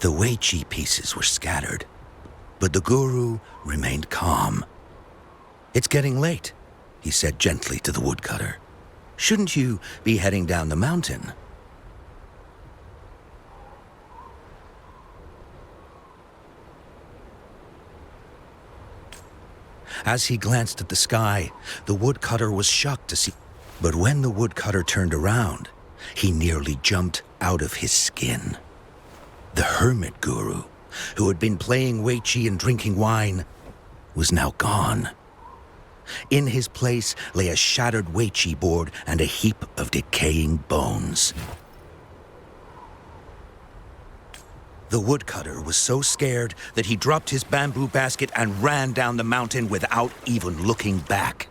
The Weiqi pieces were scattered, but the guru remained calm. "It's getting late," he said gently to the woodcutter. "Shouldn't you be heading down the mountain?" As he glanced at the sky, the woodcutter was shocked to see. But when the woodcutter turned around, he nearly jumped out of his skin. The hermit guru, who had been playing Weiqi and drinking wine, was now gone. In his place lay a shattered Weiqi board and a heap of decaying bones. The woodcutter was so scared that he dropped his bamboo basket and ran down the mountain without even looking back.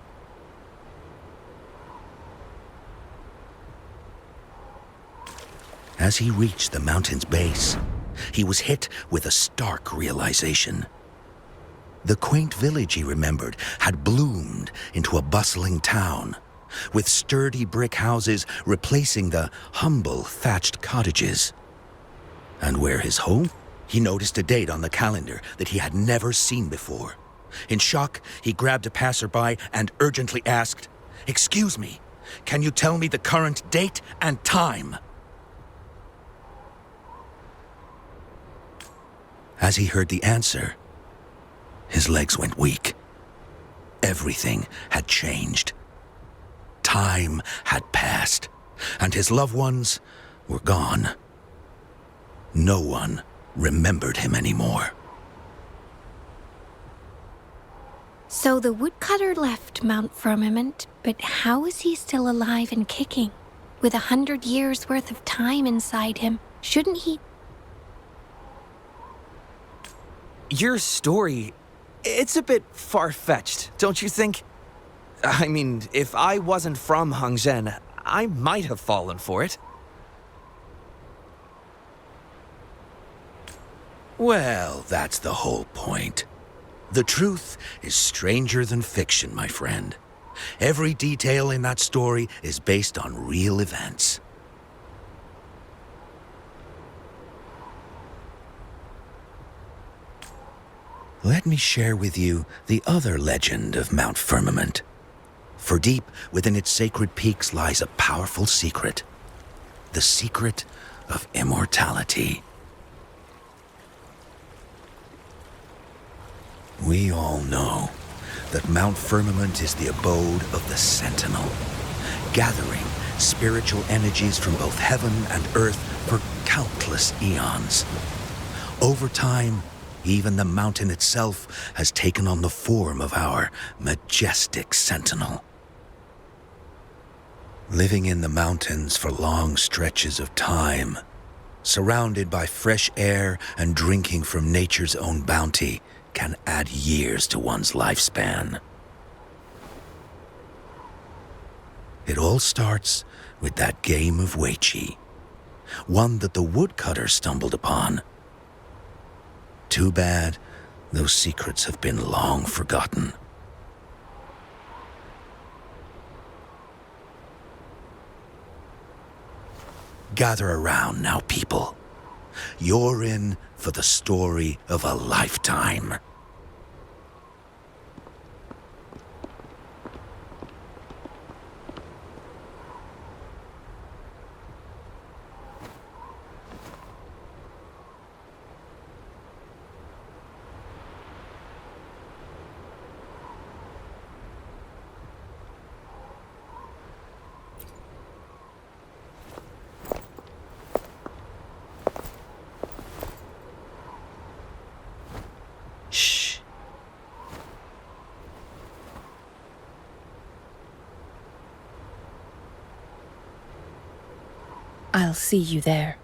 As he reached the mountain's base, he was hit with a stark realization. The quaint village, he remembered, had bloomed into a bustling town, with sturdy brick houses replacing the humble thatched cottages. And where his home? He noticed a date on the calendar that he had never seen before. In shock, he grabbed a passerby and urgently asked, "Excuse me, can you tell me the current date and time?" As he heard the answer, his legs went weak. Everything had changed. Time had passed, and his loved ones were gone. No one remembered him anymore. So the woodcutter left Mount Firmament, but how is he still alive and kicking? With 100 years worth of time inside him, shouldn't he? Your story, it's a bit far-fetched, don't you think? I mean, if I wasn't from Hongzhen, I might have fallen for it. Well, that's the whole point. The truth is stranger than fiction, my friend. Every detail in that story is based on real events. Let me share with you the other legend of Mount Firmament. For deep within its sacred peaks lies a powerful secret. The secret of immortality. We all know that Mount Firmament is the abode of the Sentinel, gathering spiritual energies from both heaven and earth for countless eons. Over time, even the mountain itself has taken on the form of our majestic sentinel. Living in the mountains for long stretches of time, surrounded by fresh air and drinking from nature's own bounty, can add years to one's lifespan. It all starts with that game of Weiqi, one that the woodcutter stumbled upon. Too bad those secrets have been long forgotten. Gather around now, people. You're in for the story of a lifetime. Shh. I'll see you there.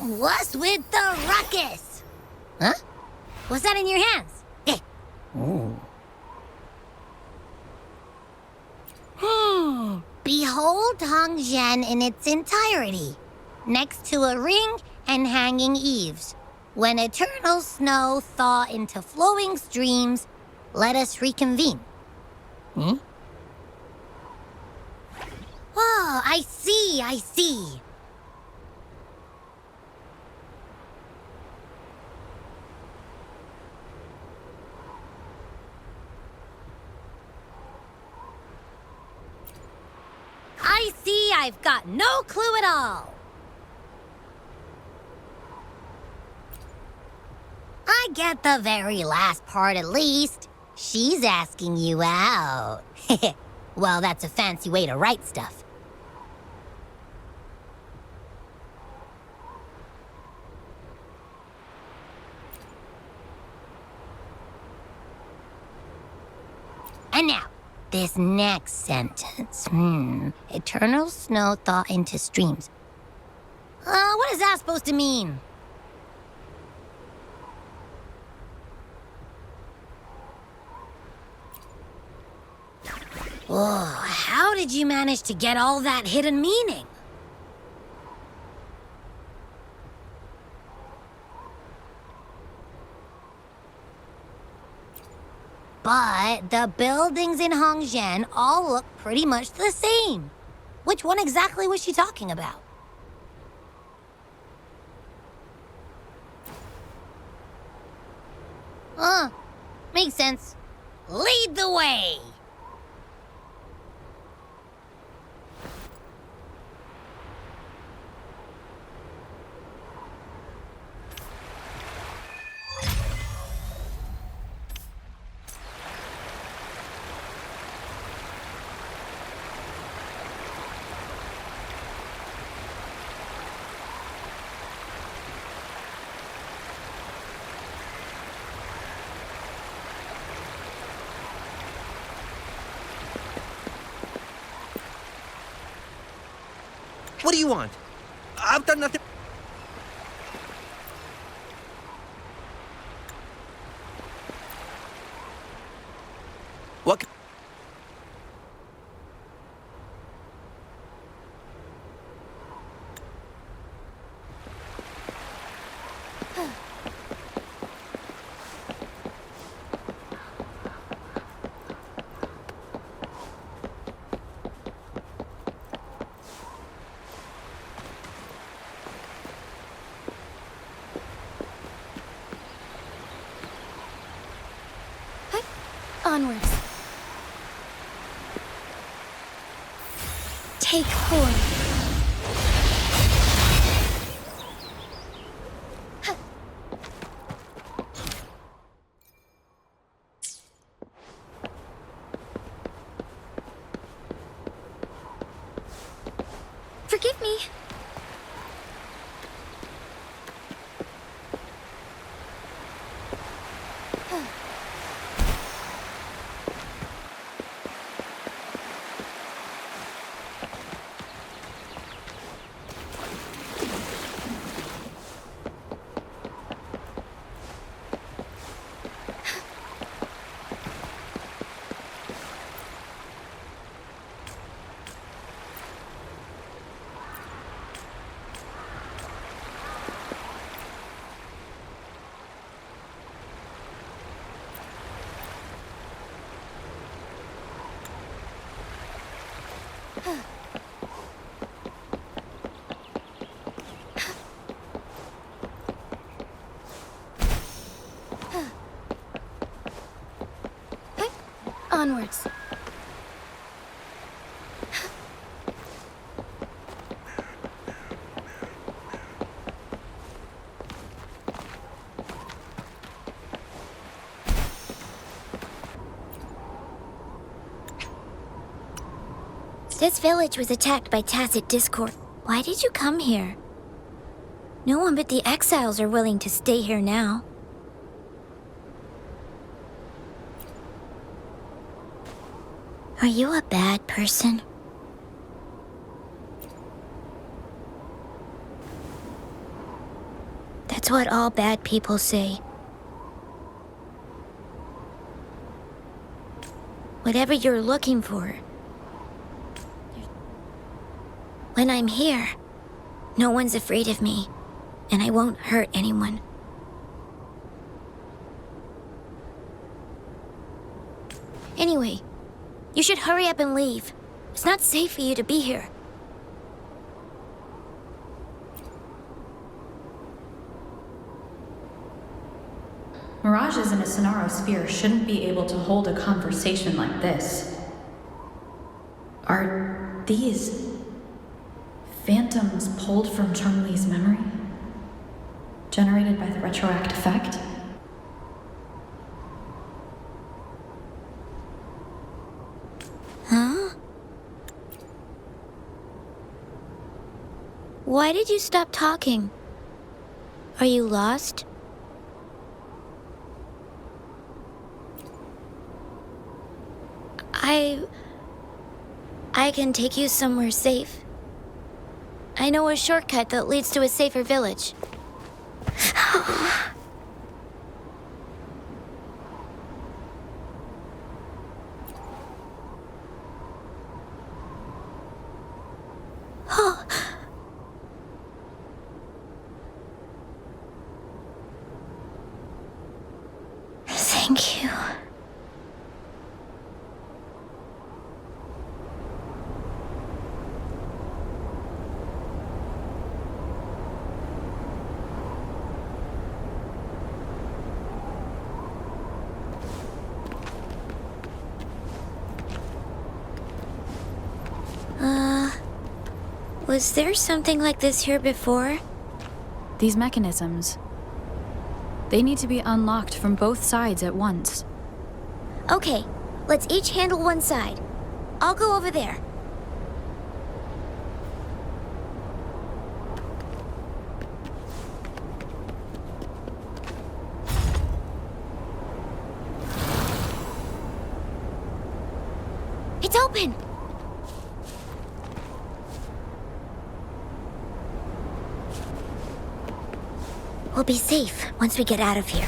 What's with the ruckus? Huh? What's that in your hands? Behold Hongzhen in its entirety, next to a ring and hanging eaves. When eternal snow thaw into flowing streams, let us reconvene. Oh, I see, I see. I see I've got no clue at all. I get the very last part at least. She's asking you out. Well, that's a fancy way to write stuff. And now, this next sentence. Eternal snow thaw into streams. What is that supposed to mean? Oh, how did you manage to get all that hidden meaning? But the buildings in Hongzhen all look pretty much the same. Which one exactly was she talking about? Makes sense. Lead the way! What do you want? I've done nothing. What? Onwards. Take form. Forgive me. Onwards. This village was attacked by tacit discord. Why did you come here? No one but the exiles are willing to stay here now. Are you a bad person? That's what all bad people say. Whatever you're looking for. When I'm here, no one's afraid of me, and I won't hurt anyone. Anyway, you should hurry up and leave. It's not safe for you to be here. Mirages in a Sonaro sphere shouldn't be able to hold a conversation like this. Are these phantoms pulled from Changli's memory? Generated by the retroact effect? Huh? Why did you stop talking? Are you lost? I can take you somewhere safe. I know a shortcut that leads to a safer village. Thank you. Was there something like this here before? These mechanisms. They need to be unlocked from both sides at once. Okay, let's each handle one side. I'll go over there. It's open! We'll be safe once we get out of here.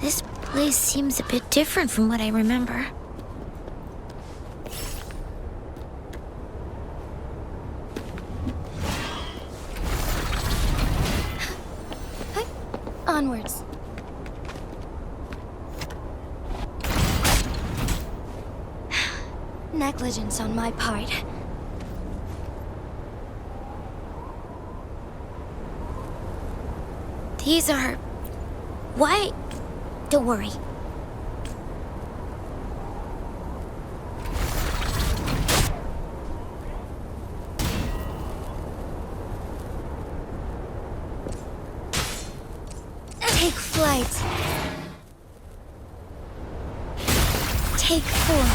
This place seems a bit different from what I remember. Onwards. Negligence on my part. These are... Why? Don't worry. Take flight. Take form.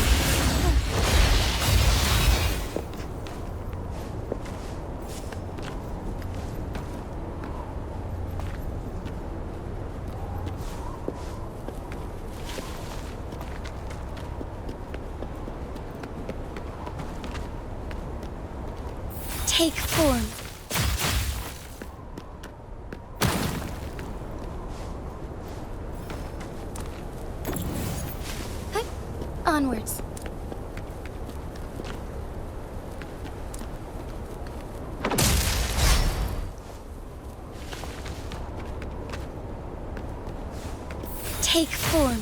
Take form. Onwards. Take form.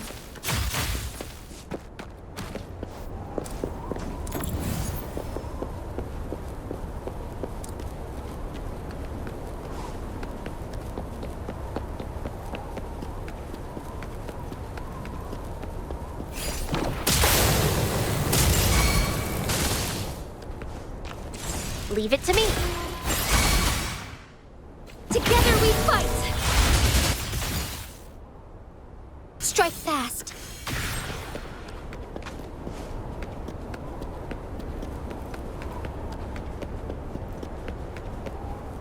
Leave it to me. Together we fight. Strike fast.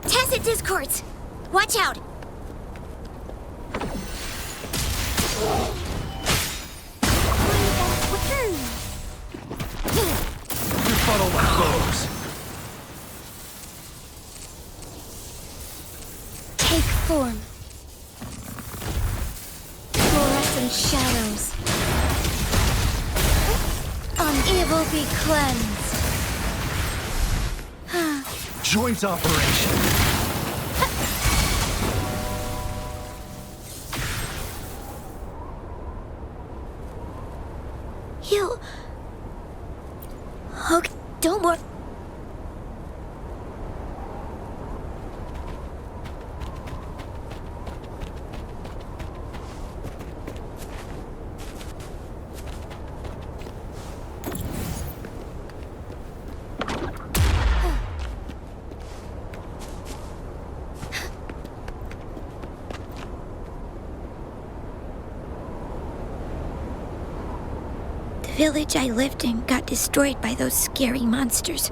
Tacit discords. Watch out. Funnel my foes. Take form. Fluorescent shadows. On evil be cleansed. Joint operation. village I lived in got destroyed by those scary monsters.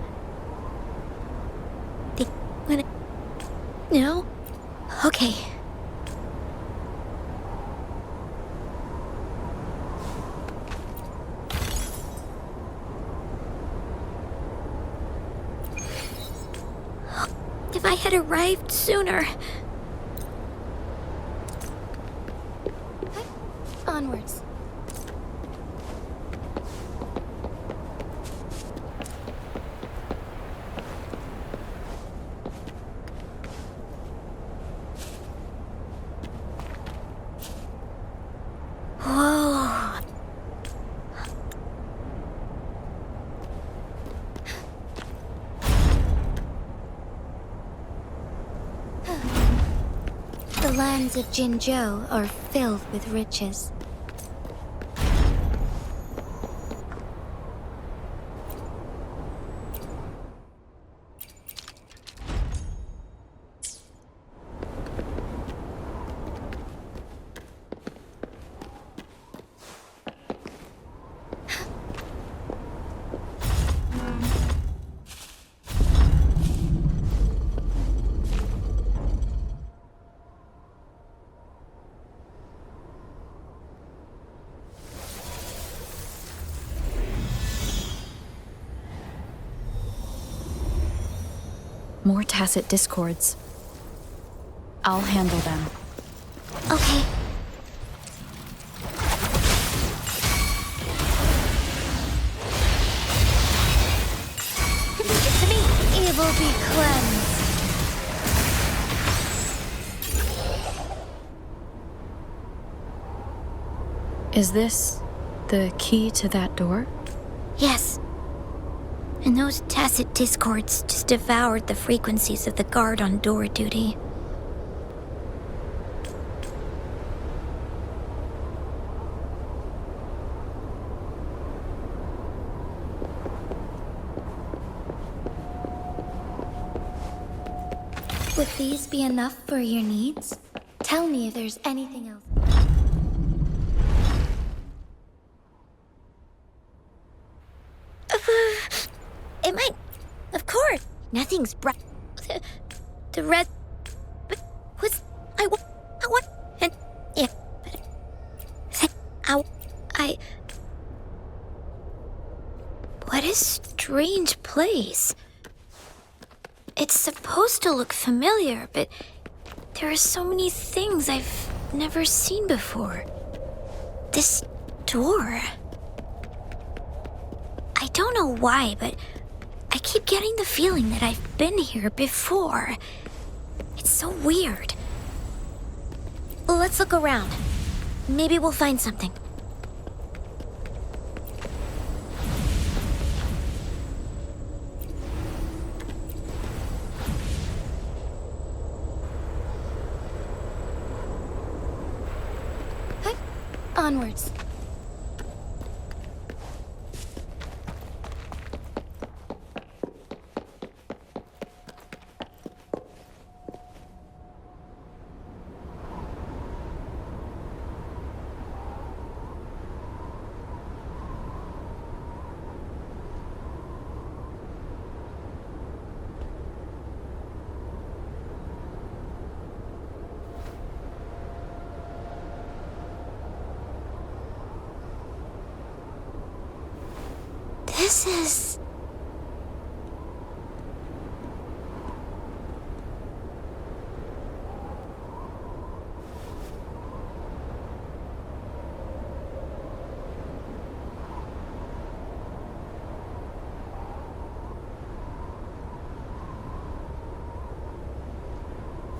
They went... No? Okay. If I had arrived sooner. Onwards. Whoa. The lands of Jinzhou are filled with riches. More tacit discords. I'll handle them. Okay. To me, evil be cleansed. Is this the key to that door? Yes. And those tacit discords just devoured the frequencies of the guard on door duty. Would these be enough for your needs? Tell me if there's anything else. It might... Of course. Nothing's bright. The red... But was... I want... And... Yeah. But... I... What a strange place. It's supposed to look familiar, but... There are so many things I've never seen before. This door... I don't know why, but I keep getting the feeling that I've been here before. It's so weird. Well, let's look around. Maybe we'll find something. Onwards. This is...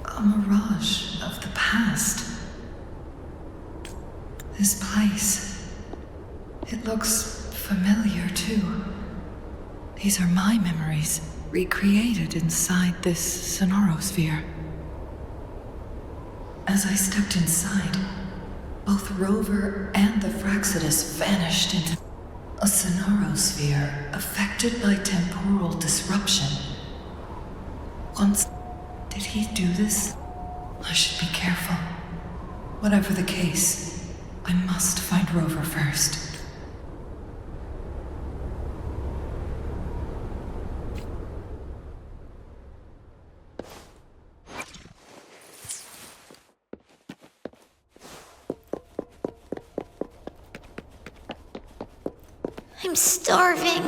A mirage of the past. This place. It looks familiar, too. These are my memories, recreated inside this sonorosphere. As I stepped inside, both Rover and the Fraxidus vanished into a sonorosphere affected by temporal disruption. Once... Did he do this? I should be careful. Whatever the case, I must find Rover first. I'm starving.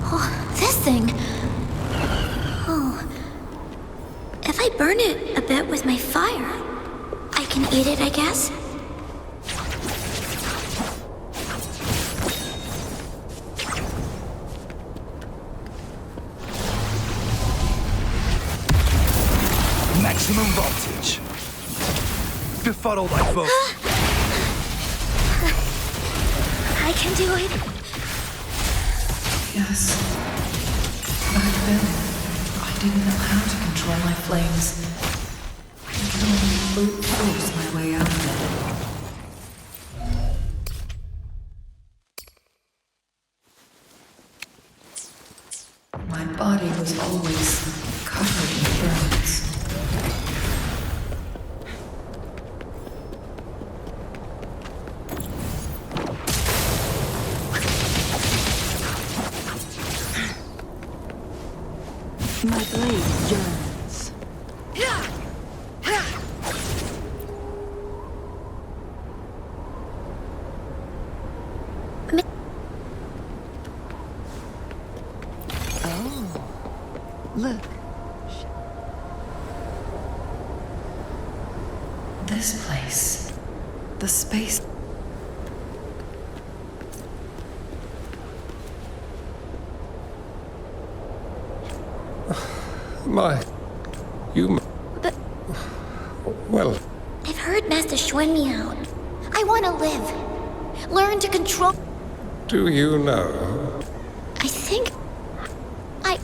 Oh, this thing. Oh. If I burn it a bit with my fire, I can eat it, I guess? Maximum voltage. Befuddle thy foe. I can do it. Yes. Back then, I didn't know how to control my flames. I could only brute force my way out of it. My body was always covered in burns. My blade yearns. Oh, look. This place, the space. But Well, I've heard Master Schwen me out. I want to live. Learn to control. do you know? I think I.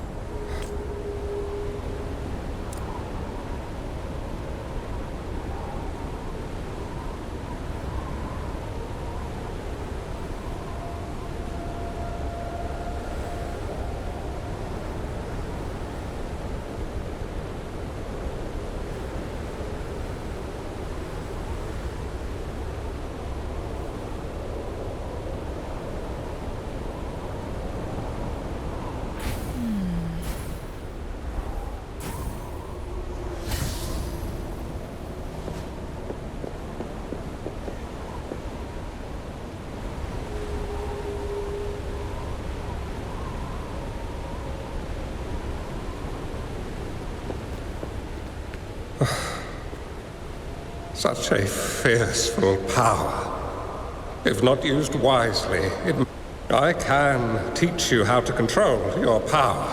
Such a fearful power. If not used wisely, I can teach you how to control your power.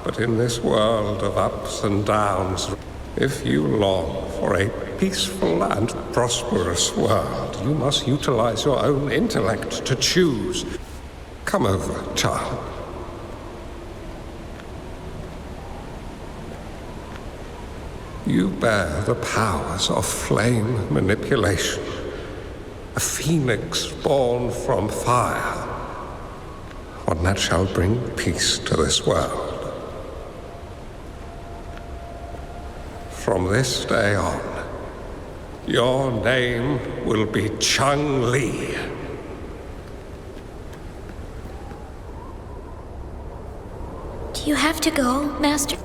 But in this world of ups and downs, if you long for a peaceful and prosperous world, you must utilize your own intellect to choose. Come over, child. You bear the powers of flame manipulation, a phoenix born from fire, one that shall bring peace to this world. From this day on, your name will be Changli. Do you have to go, Master?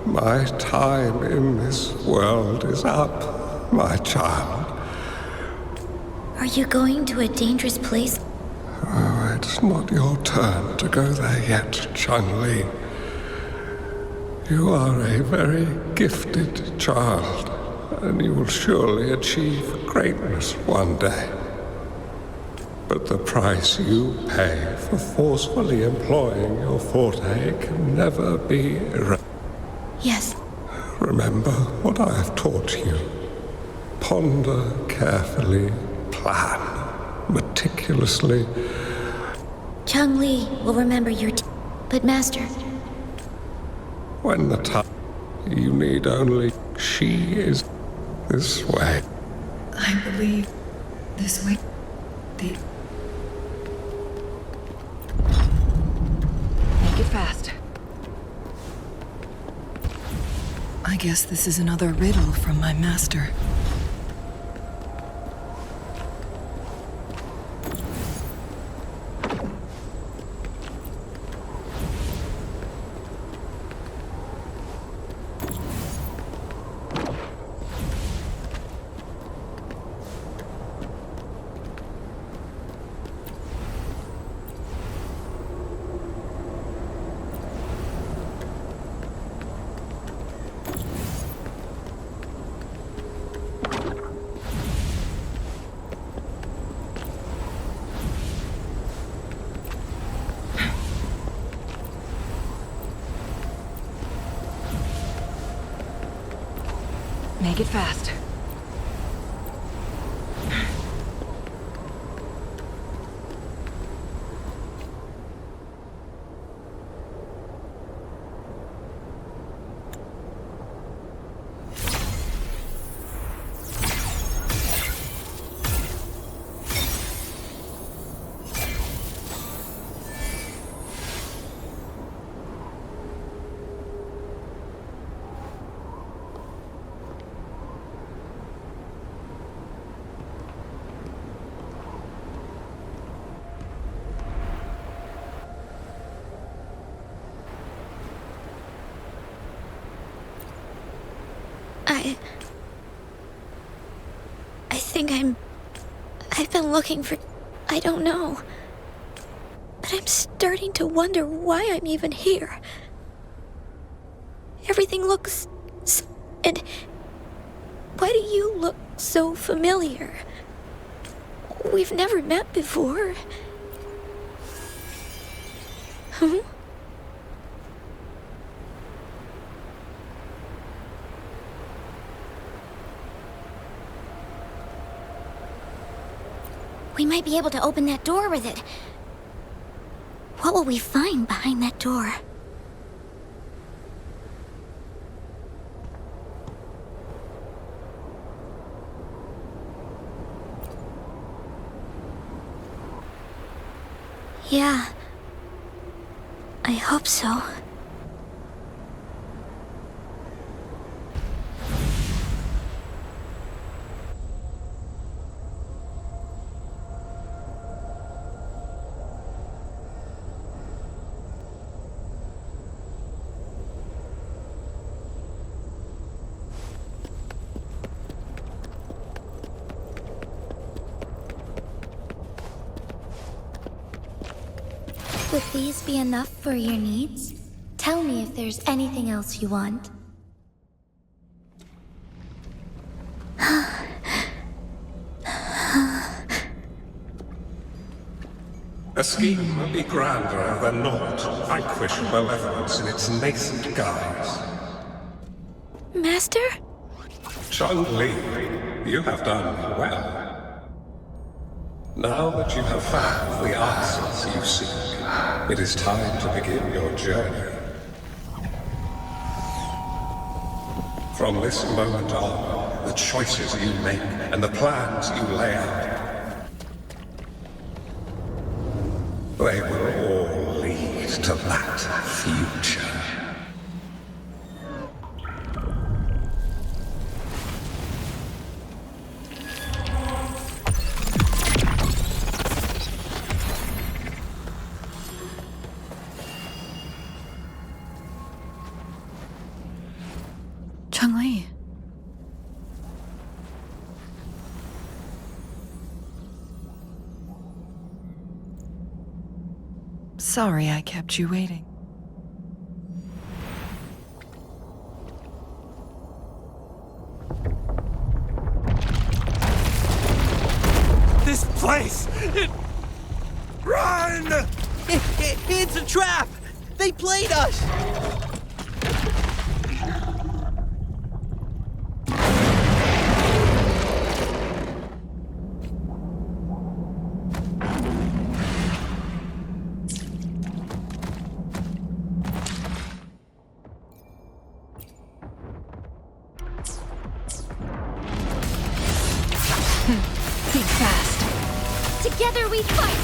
My time in this world is up, my child. Are you going to a dangerous place? Oh, it's not your turn to go there yet, Changli. You are a very gifted child, and you will surely achieve greatness one day. But the price you pay for forcefully employing your forte can never be erased. Yes. Remember what I have taught you. Ponder carefully, plan meticulously. Changli will remember your but Master, When the time you need only, she is this way. I believe this way. Make it fast. I guess this is another riddle from my master. Make it fast. I think I've been looking for... I don't know. But I'm starting to wonder why I'm even here. Everything looks... And... Why do you look so familiar? We've never met before. Huh? We might be able to open that door with it. What will we find behind that door? Yeah. I hope so. Would these be enough for your needs? Tell me if there's anything else you want. A scheme would be grander than naught, vanquish malevolence in its nascent guise. Master? Changli, you have done well. Now that you have found the answers you seek, it is time to begin your journey. From this moment on, the choices you make and the plans you lay out, they will all lead to that future. Changli. Sorry I kept you waiting. This place! Run! It's a trap! They played us! Think fast. Together we fight!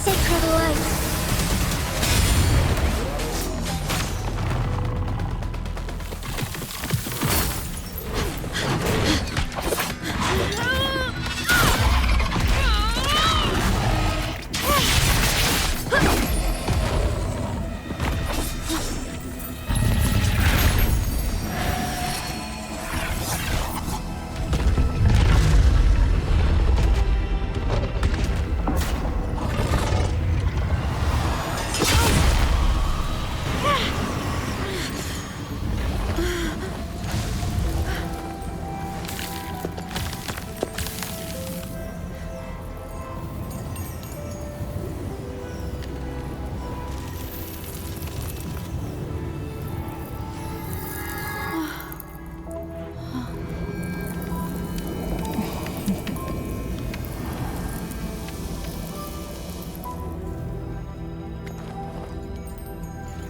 Sacred light!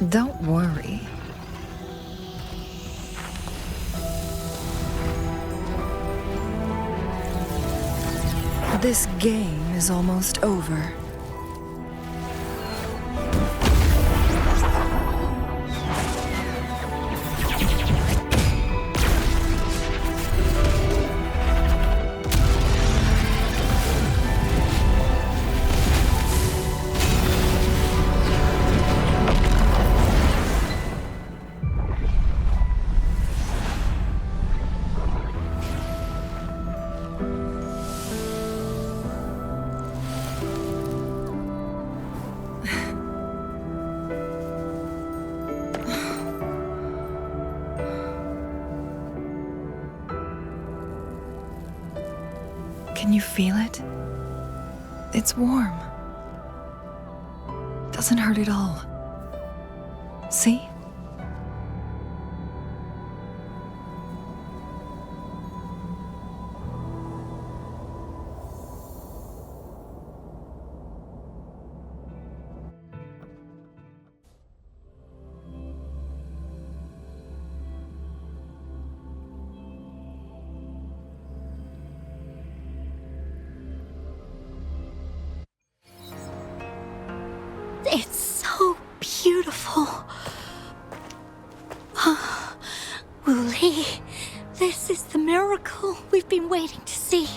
Don't worry. This game is almost over. Can you feel it? It's warm. Doesn't hurt at all. See? It's so beautiful. Wooly, this is the miracle we've been waiting to see.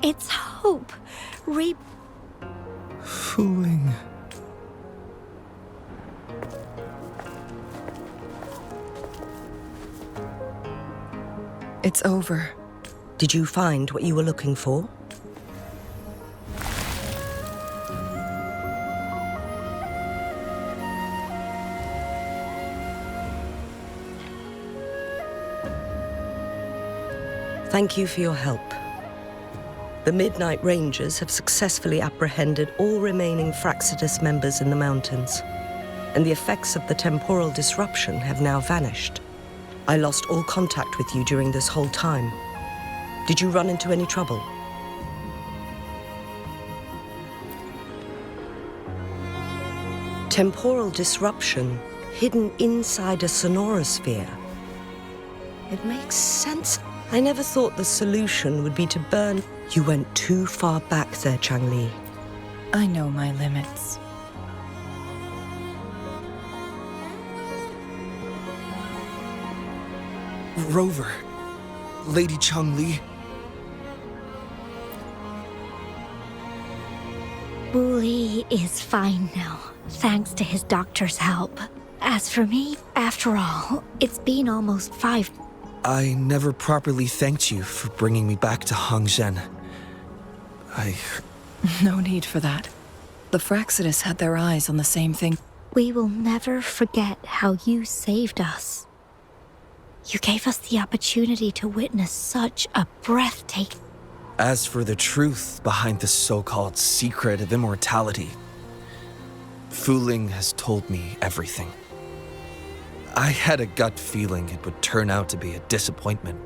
It's hope. Fooling. It's over. Did you find what you were looking for? Thank you for your help. The Midnight Rangers have successfully apprehended all remaining Fraxidus members in the mountains, and the effects of the temporal disruption have now vanished. I lost all contact with you during this whole time. Did you run into any trouble? Temporal disruption hidden inside a sonorosphere. It makes sense. I never thought the solution would be to burn. You went too far back there, Changli. I know my limits. Rover. Lady Changli. Wooly is fine now, thanks to his doctor's help. As for me, after all, it's been almost 5. I never properly thanked you for bringing me back to Hongzhen. No need for that. The Fraxidus had their eyes on the same thing. We will never forget how you saved us. You gave us the opportunity to witness such a breathtaking... As for the truth behind the so-called secret of immortality, Fooling has told me everything. I had a gut feeling it would turn out to be a disappointment,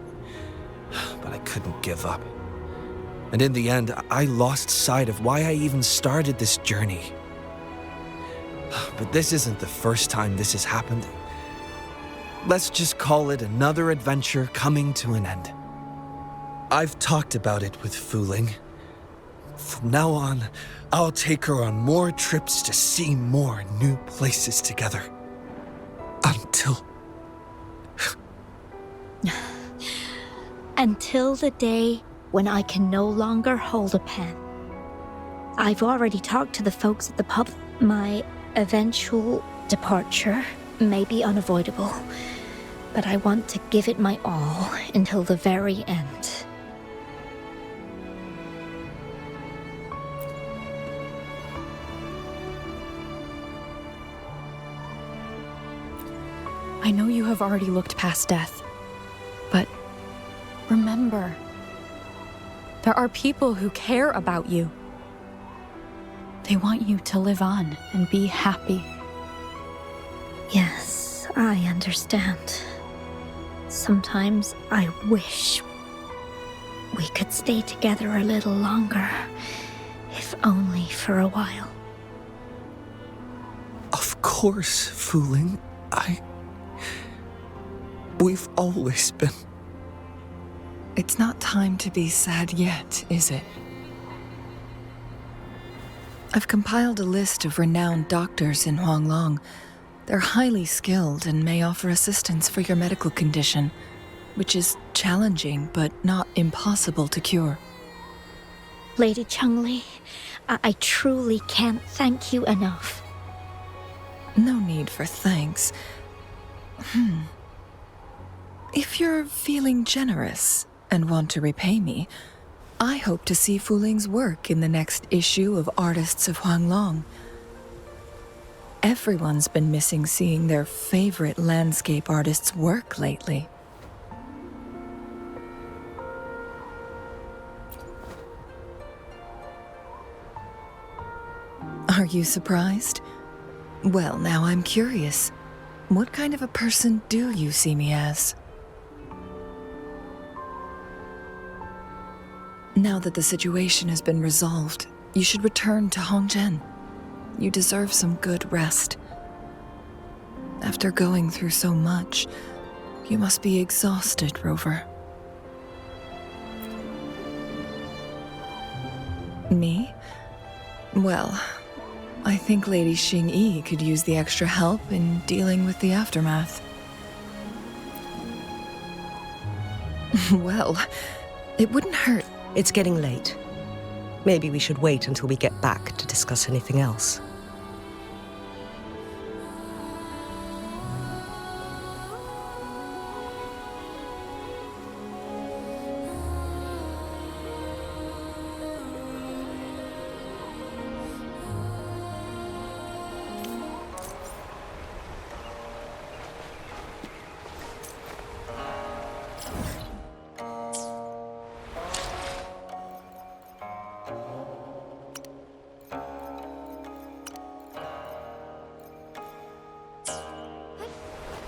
but I couldn't give up. And in the end, I lost sight of why I even started this journey. But this isn't the first time this has happened. Let's just call it another adventure coming to an end. I've talked about it with Fooling. From now on, I'll take her on more trips to see more new places together. Until the day when I can no longer hold a pen. I've already talked to the folks at the pub. My eventual departure may be unavoidable, but I want to give it my all until the very end. I know you have already looked past death, but remember, there are people who care about you. They want you to live on and be happy. Yes, I understand. Sometimes I wish we could stay together a little longer, if only for a while. Of course. course, Fooling. We've always been... It's not time to be sad yet, is it? I've compiled a list of renowned doctors in Huanglong. They're highly skilled and may offer assistance for your medical condition, which is challenging but not impossible to cure. Lady Changli, I truly can't thank you enough. No need for thanks. If you're feeling generous and want to repay me, I hope to see Fuling's work in the next issue of Artists of Huanglong. Everyone's been missing seeing their favorite landscape artists work lately. Are you surprised? Well, now I'm curious. What kind of a person do you see me as? Now that the situation has been resolved, you should return to Hongzhen. You deserve some good rest. After going through so much, you must be exhausted, Rover. Me? Well, I think Lady Xingyi could use the extra help in dealing with the aftermath. Well, it wouldn't hurt. It's getting late. Maybe we should wait until we get back to discuss anything else.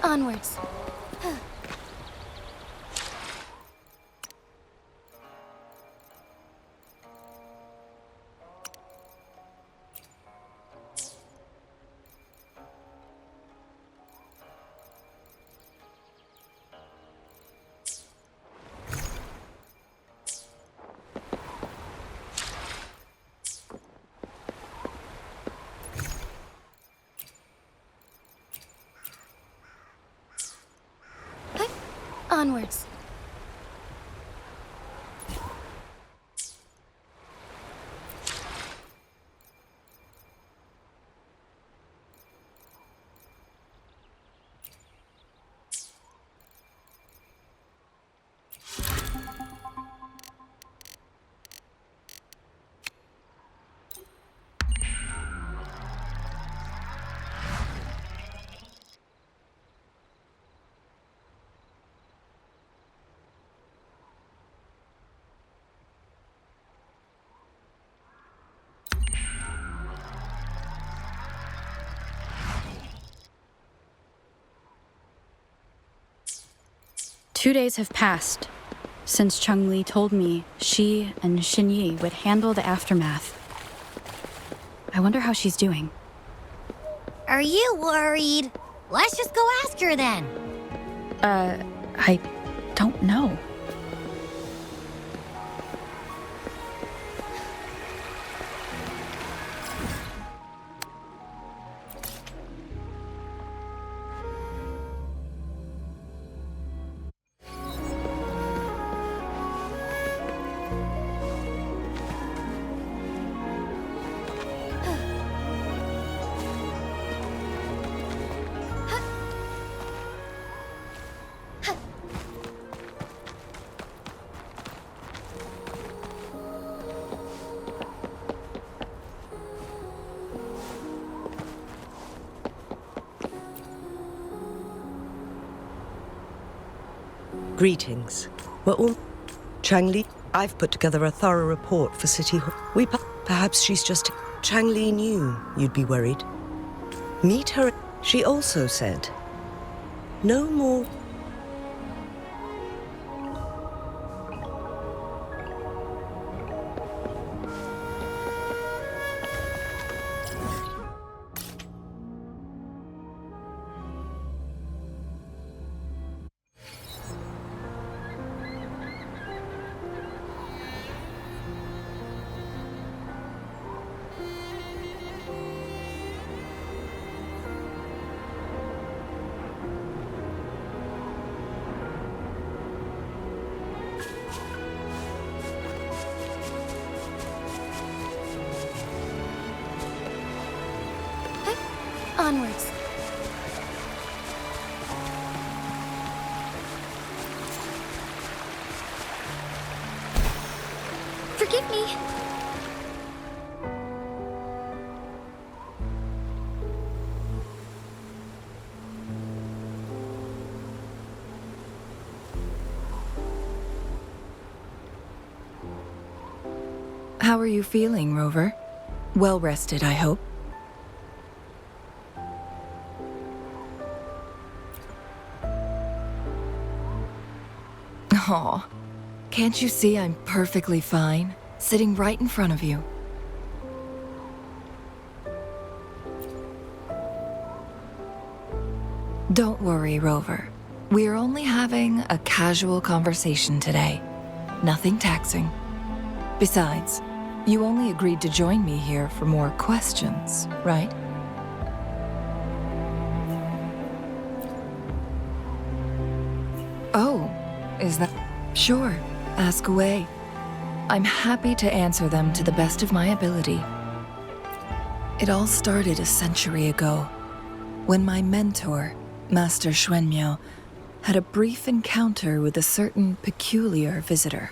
Onwards. Onwards. Two days have passed since Changli told me she and Xingyi would handle the aftermath. I wonder how she's doing. Are you worried? Let's just go ask her then. I don't know. Greetings. We're all... Changli, I've put together a thorough report for City Hall. Perhaps she's just... Changli knew you'd be worried. Meet her... She also said, no more... onwards. Forgive me. How are you feeling, Rover? Well rested, I hope. Aw, can't you see I'm perfectly fine, sitting right in front of you? Don't worry, Rover. We're only having a casual conversation today. Nothing taxing. Besides, you only agreed to join me here for more questions, right? Oh, is that... Sure, ask away. I'm happy to answer them to the best of my ability. It all started a century ago, when my mentor, Master Xuanmiao, had a brief encounter with a certain peculiar visitor.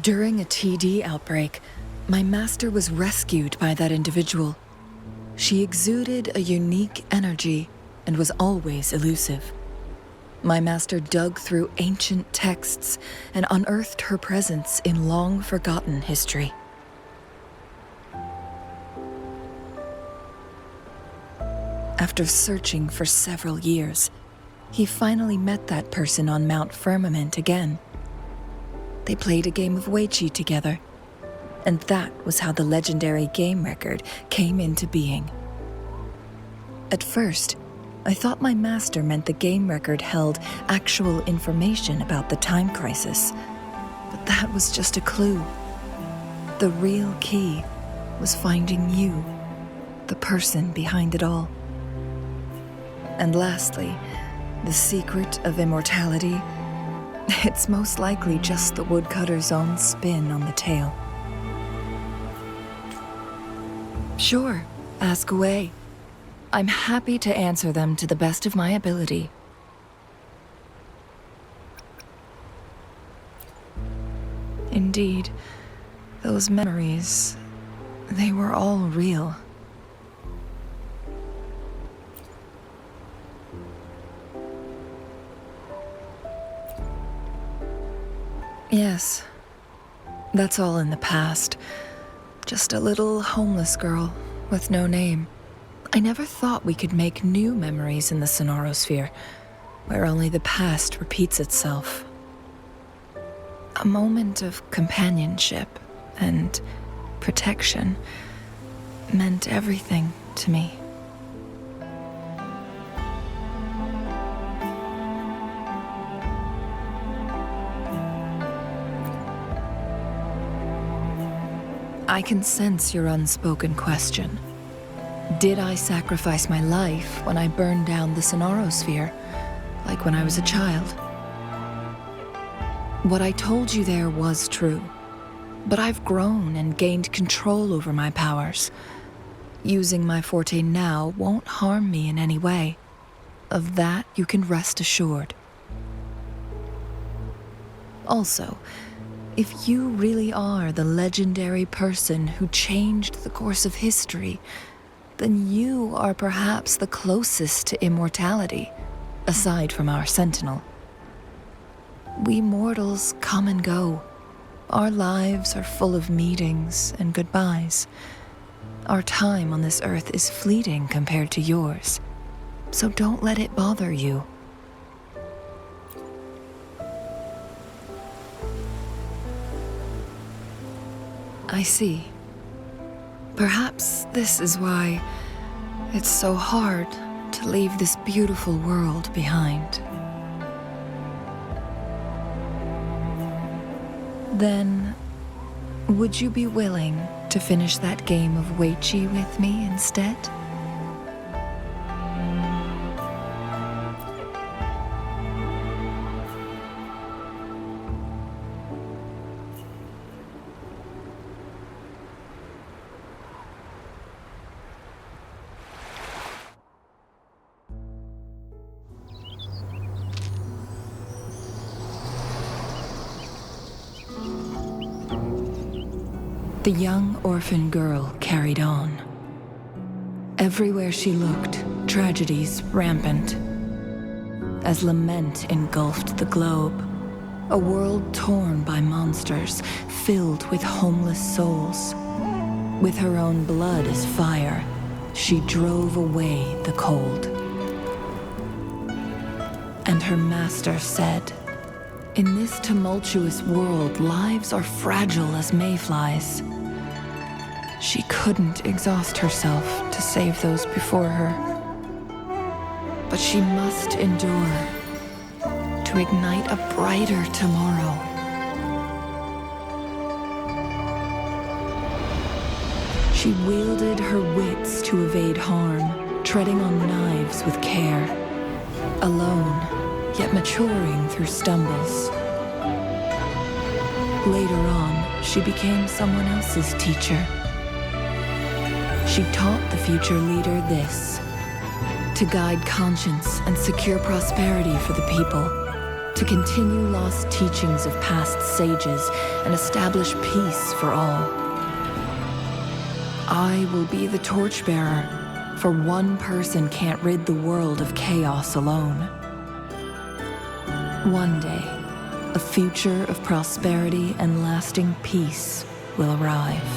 During a TD outbreak, my master was rescued by that individual. She exuded a unique energy and was always elusive. My master dug through ancient texts and unearthed her presence in long-forgotten history. After searching for several years, he finally met that person on Mount Firmament again. They played a game of Weiqi together, and that was how the legendary game record came into being. At first, I thought my master meant the game record held actual information about the time crisis, but that was just a clue. The real key was finding you, the person behind it all. And lastly, the secret of immortality. It's most likely just the woodcutter's own spin on the tale. Sure, ask away. I'm happy to answer them to the best of my ability. Indeed, those memories, they were all real. Yes, that's all in the past. Just a little homeless girl with no name. I never thought we could make new memories in the Sonorosphere, where only the past repeats itself. A moment of companionship and protection meant everything to me. I can sense your unspoken question. Did I sacrifice my life when I burned down the Sonorosphere, like when I was a child? What I told you there was true, but I've grown and gained control over my powers. Using my forte now won't harm me in any way. Of that you can rest assured. Also, if you really are the legendary person who changed the course of history, then you are perhaps the closest to immortality, aside from our sentinel. We mortals come and go. Our lives are full of meetings and goodbyes. Our time on this earth is fleeting compared to yours, so don't let it bother you. I see. Perhaps this is why it's so hard to leave this beautiful world behind. Then, would you be willing to finish that game of Weiqi with me instead? The young orphan girl carried on. Everywhere she looked, tragedies rampant. As lament engulfed the globe, a world torn by monsters, filled with homeless souls. With her own blood as fire, she drove away the cold. And her master said, "In this tumultuous world, lives are fragile as mayflies." She couldn't exhaust herself to save those before her. But she must endure to ignite a brighter tomorrow. She wielded her wits to evade harm, treading on knives with care. Alone, yet maturing through stumbles. Later on, she became someone else's teacher. She taught the future leader this: to guide conscience and secure prosperity for the people, to continue lost teachings of past sages and establish peace for all. I will be the torchbearer, for one person can't rid the world of chaos alone. One day, a future of prosperity and lasting peace will arrive.